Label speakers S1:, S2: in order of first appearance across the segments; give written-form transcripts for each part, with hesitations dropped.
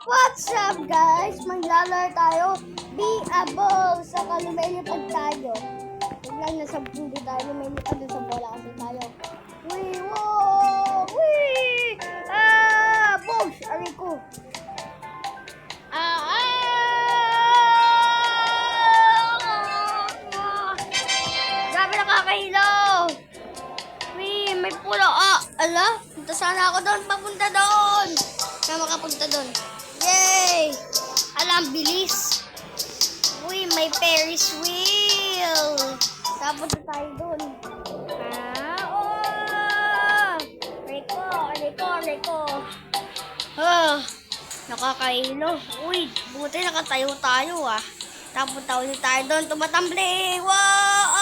S1: What's up guys? Maglalaro tayo. Be a ball. Saka lumilipad tayo. Huwag lang nasa hindi tayo lumilipad sa bola kasi tayo. Wee! Whoa! Wee! Ah! Boom! Aray ko. Ah! Ah! Grabe nakakahilaw. Wee! May pulo. Ah! Ala? Punta sana ako doon. Papunta doon. Na makapunta doon. Yay! Alam, bilis. Uy, may Ferris wheel. Tapos na tayo dun. Oh! Reko. Nakakailo. Uy, buti nakatayo tayo ah. Tapos tayo dun. Tumatambling. Wow!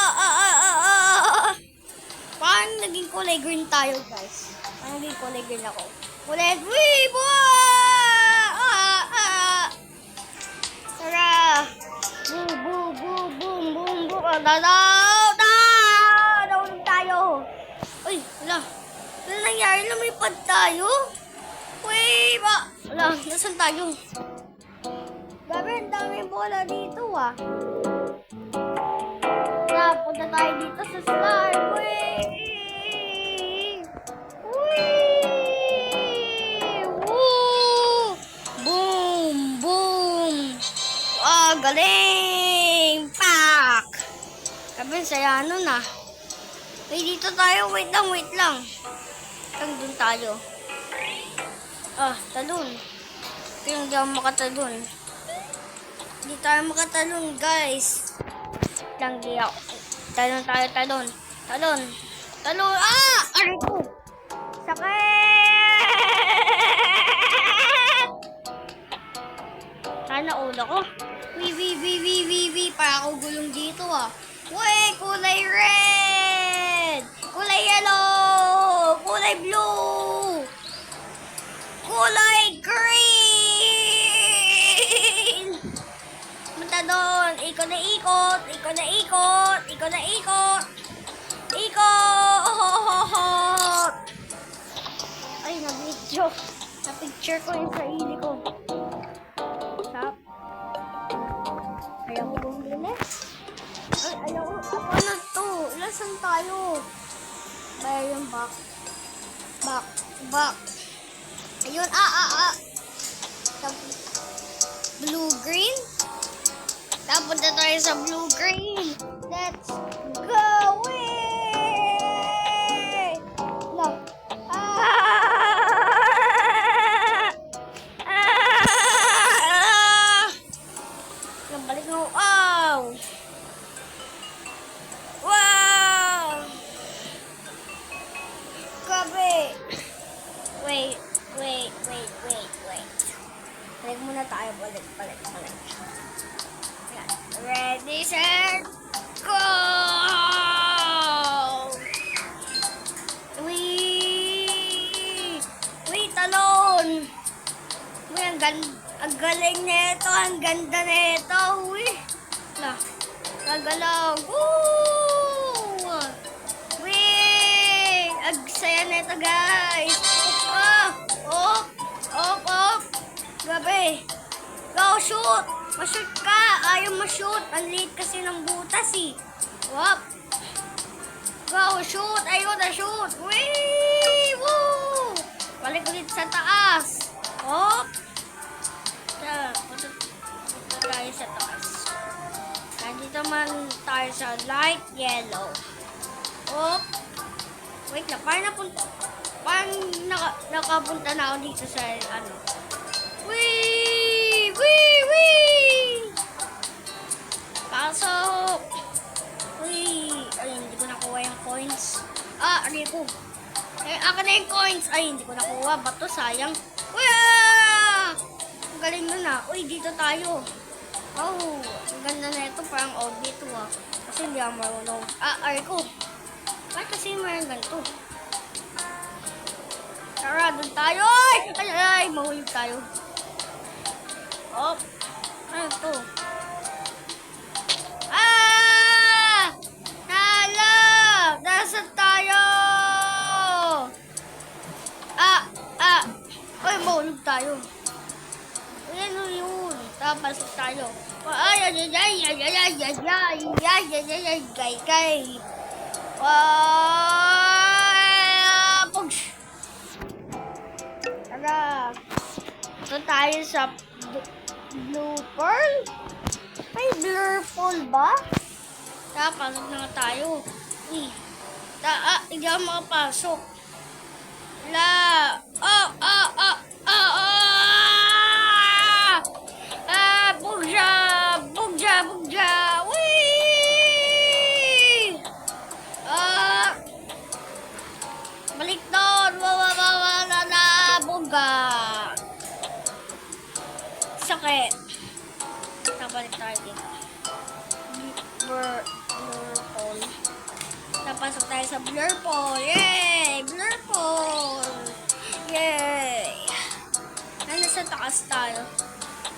S1: Parang naging kulay green tayo, guys. Parang naging kulay green ako. Kulay green! Tara! Boom! Nahulog tayo! Uy, wala. Ano nangyari? Lumipad tayo? Uy, ba? Wala, nasan tayo? Grabe, ang daming bola dito ah. Punta tayo dito sa slide. Galing! Pak! Sabi, saya ano na. Wait, dito tayo. Wait lang. Dun tayo. Talon. Kaya hindi ako makatalon. Hindi tayo makatalon, guys. Lang di ako. Talon. Aray ko! Sakit! Sana ulo ko. Para ako gulong dito ah. Uy, kulay red! Kulay yellow! Kulay blue! Kulay green! Punta doon. Ikot! Ay, na-video. Na-picture ko yung sarili ko. Ayaw ko bumili. Ayaw ko. Ano to? Ilasan tayo. Kaya yung back. Ayun. Blue-green. Tapos na tayo sa blue-green. Let's go! Look. Balik mo. Wow! Grabe! Wait. Balik muna tayo. Balik. Yan. Ready, set, go! Wait, talon! Uy, ang galing nito. Ang ganda nito. Uy. Nagalaw. Woo! Uy! Ang saya nito, guys. Grabe. Go, shoot! Ma-shoot ka. Ayaw ma-shoot. Ang liit kasi ng butas eh. Wop. Go, shoot. Ayaw na shoot. Wee! Woo! Balik ulit sa taas. Hop. Punta tayo sa taas. Nandito man tayo sa light yellow. Hop. Wait lang. Parang nakapunta na ako dito sa ano. Wee! Pasok! Ay, hindi ko nakuha yung coins. Aray ko. Akin na yung coins. Ay, hindi ko nakuha. Bato, sayang. Ang galing nun ah. Uy, dito tayo. Oh, ang ganda na ito. Parang old dito ah. Kasi hindi ako marunong. Aray ko. Bakit kasi mayroon ganito? Tara, doon tayo. Ay, mahulog tayo. Hop. Ano to? Nasaan tayo? Uy, mahulog tayo. Pasok tayo. Ay, ay, ay, ay, ay, ay, ay, ay, ay, ay, ay, ay, ay, gay, gay. Pugs! Tara. Ito tayo sa Blue Pearl. May Blue Pearl ba? Tara, pasok na nga tayo. Uy. Hindi ako makapasok. Bugja! Bugja! Bugja! Wee! Balik doon! Bugga! Sakit. Balik tayo dito. Blur Pole. Napasok tayo sa Blur Pole. Yay! Blur Pole! Yay! Nasa taas tayo.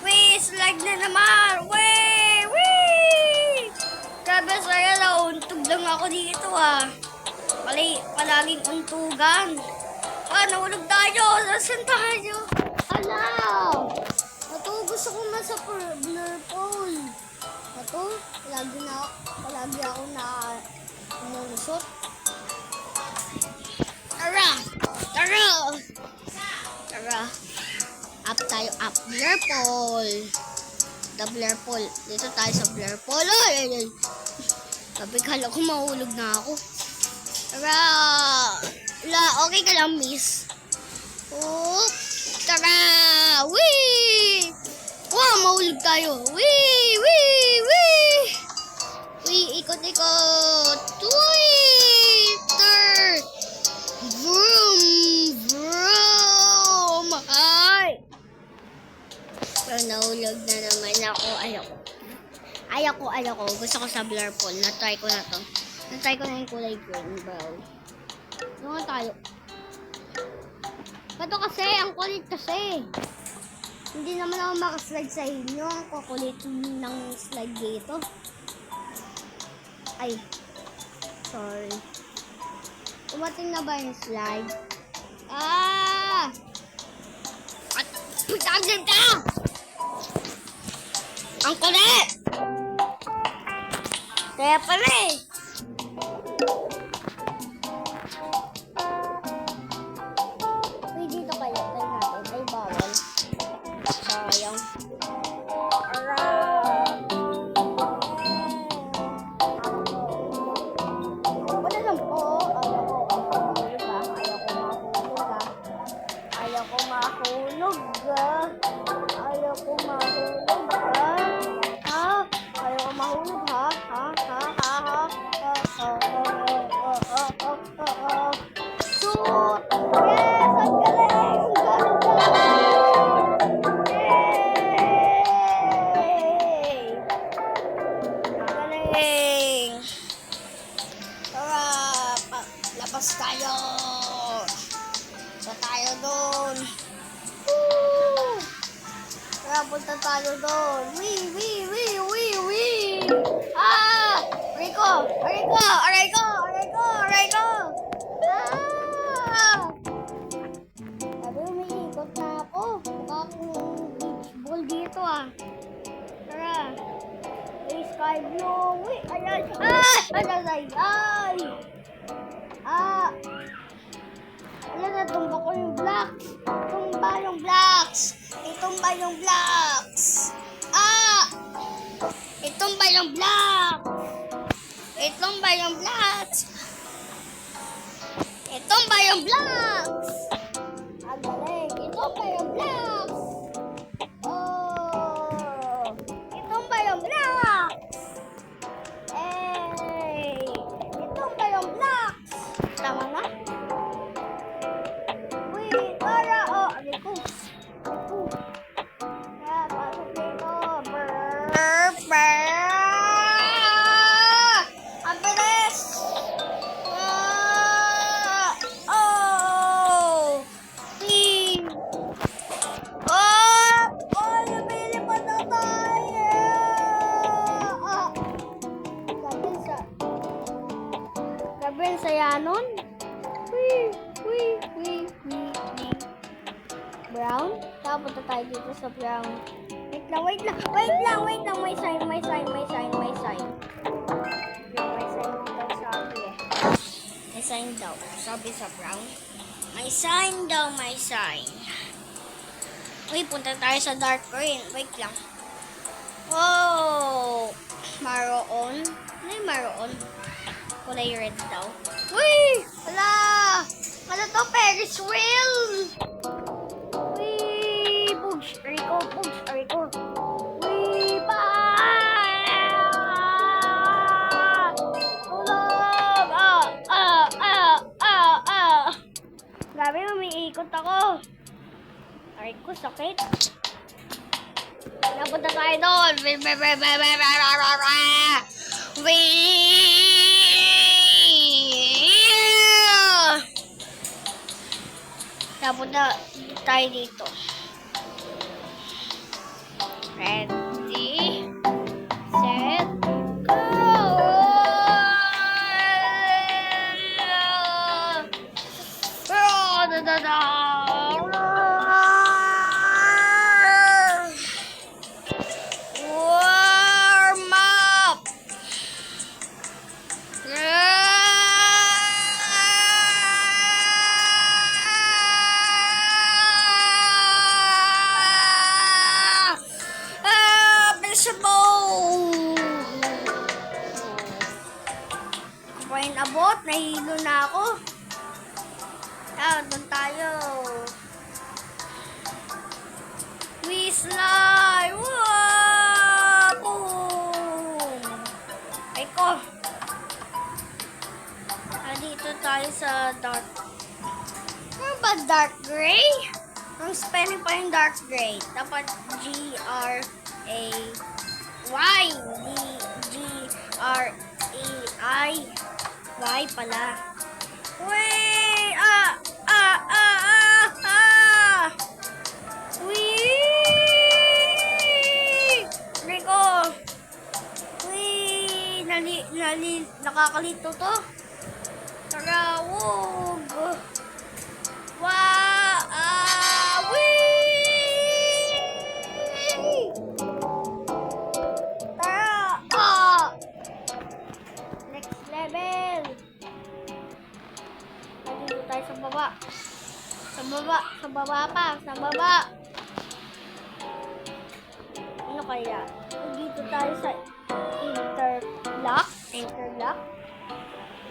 S1: Wee! Slide na naman! Wee! Wee! Grabe saya, nauntog lang ako dito palaging untugan. Nahulog tayo! Nasaan tayo? Gusto ko man sa Blur Pole. Palagi ako nalusot. Tara! Up tayo, up. Blur Pole. The Blur Pole. Dito tayo sa Blur Pole. Ay. Sabi, kala ko mahulog na ako. Tara! Okay ka lang, miss. Tara! Wee! Wow, mahulog tayo. Wee! Ikot-ikot. Twitter! Vroom! Ay! Pero nahulog na naman ako. Ayoko. Gusto ko sa Blur Pole. Na-try ko na to. Na-try ko na yung kulay green, brown. Doon tayo. Bato kasi, ang kulit kasi. Hindi naman ako makaslide sa inyo. Ang kukulit ng slide dito. Ay. Sorry. Umating na ba yung slide? Pagtagin ka! Ang kulit! Kaya pala dito kayo. Tayo natin. Ay, bawal. Sayang. Wala lang po. Ayaw ko mahulog. Ayaw ko mahulog, ha? Shoot! Yes! Ang galing! Labas tayo! Tayo doon! Woo! Kaya punta tayo doon! Wee! Aray ko! Sabi, umiikot na ako. Mukha akong beach ball dito Tara! Sky blue! Wee! Ay! Natumba ko yung blocks. Itumba yung blocks. Itumba yung blocks. Ang galing. Itumba yung blocks. Itumba yung blocks. Itumba yung blocks. Tama na? Saya nun. Brown. Punta tayo dito sa brown. May Wait lang. May sign. May sign daw sabi eh. May sign daw. Sabi sa brown. May sign daw. Uy, punta tayo sa dark green. Wait lang. Wow! Maroon? Ano yung maroon? Kulay red daw. Uy! Wala! Ano to? Ferris wheel! Uy! Bugs! Rico! Uy! Tulog! Grabe, umiikot ako. Aray ko, sakit. Napunta tayo doon. Napunta tayo dito. Ready, set, go! Warm up! Kumain abot, nahilo na ako. Doon tayo. We slide! Wow! Boom! Ay ko. Dito tayo sa dark. Ano ba dark gray? Ang spelling pa yung dark gray. Dapat G-R-A-Y. G-R-A-I. Y pala. Wait! Wee! Rico! Wee! Nakakalito to. Tara, wog! Wee! Tara! Next level! Dito tayo sa baba. Sa baba. Ano kaya? Dito tayo sa interlock.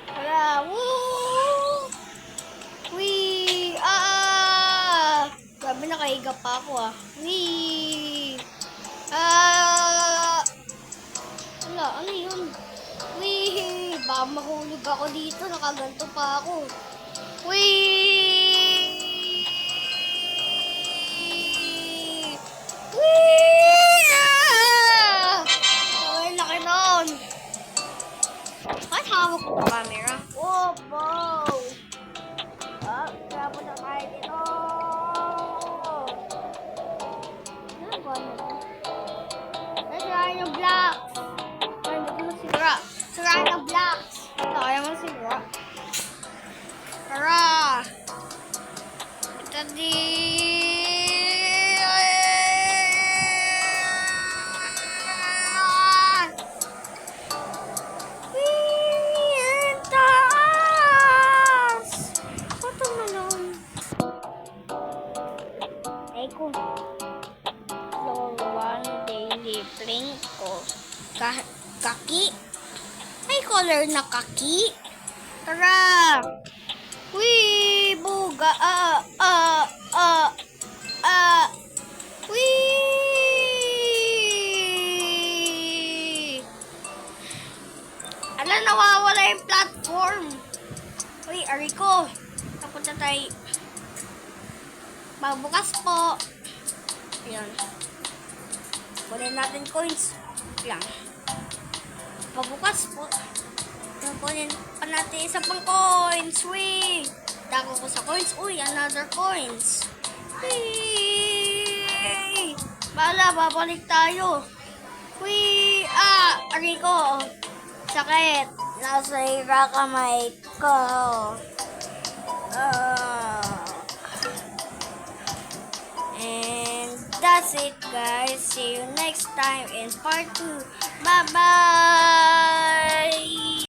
S1: Tara, woo! Wee! Grabe, nakahiga pa ako ah. Wee! Wala, ano yun? Wee! Baka mahulog ako dito, nakaganto pa ako. Wee! Ay, laki nun. Bakit hawak ko ang camera? Oh, wow! Kaya punta tayo dito. Ano ba na? Nasirain yung blocks. Ay, hindi ko masira. Sirain yung blocks. Kaya masira. Tara! Ito kaki. May color na kaki. Tara! Wee! Buga! Wee! Ala, nawawala yung platform. Uy, Ariko. Napunta tayo. Magbukas po. Ayan. Kunin natin coins. Lang. Pabukas po. Kunin pa natin isa pang coins. Wee! Dako ko sa coins. Uy, another coins. Wee! Bala, babalik tayo. Wee! Ariko. Sakit. Nasa ira kamay ko. And That's it, guys. See you next time in part 2. Bye-bye!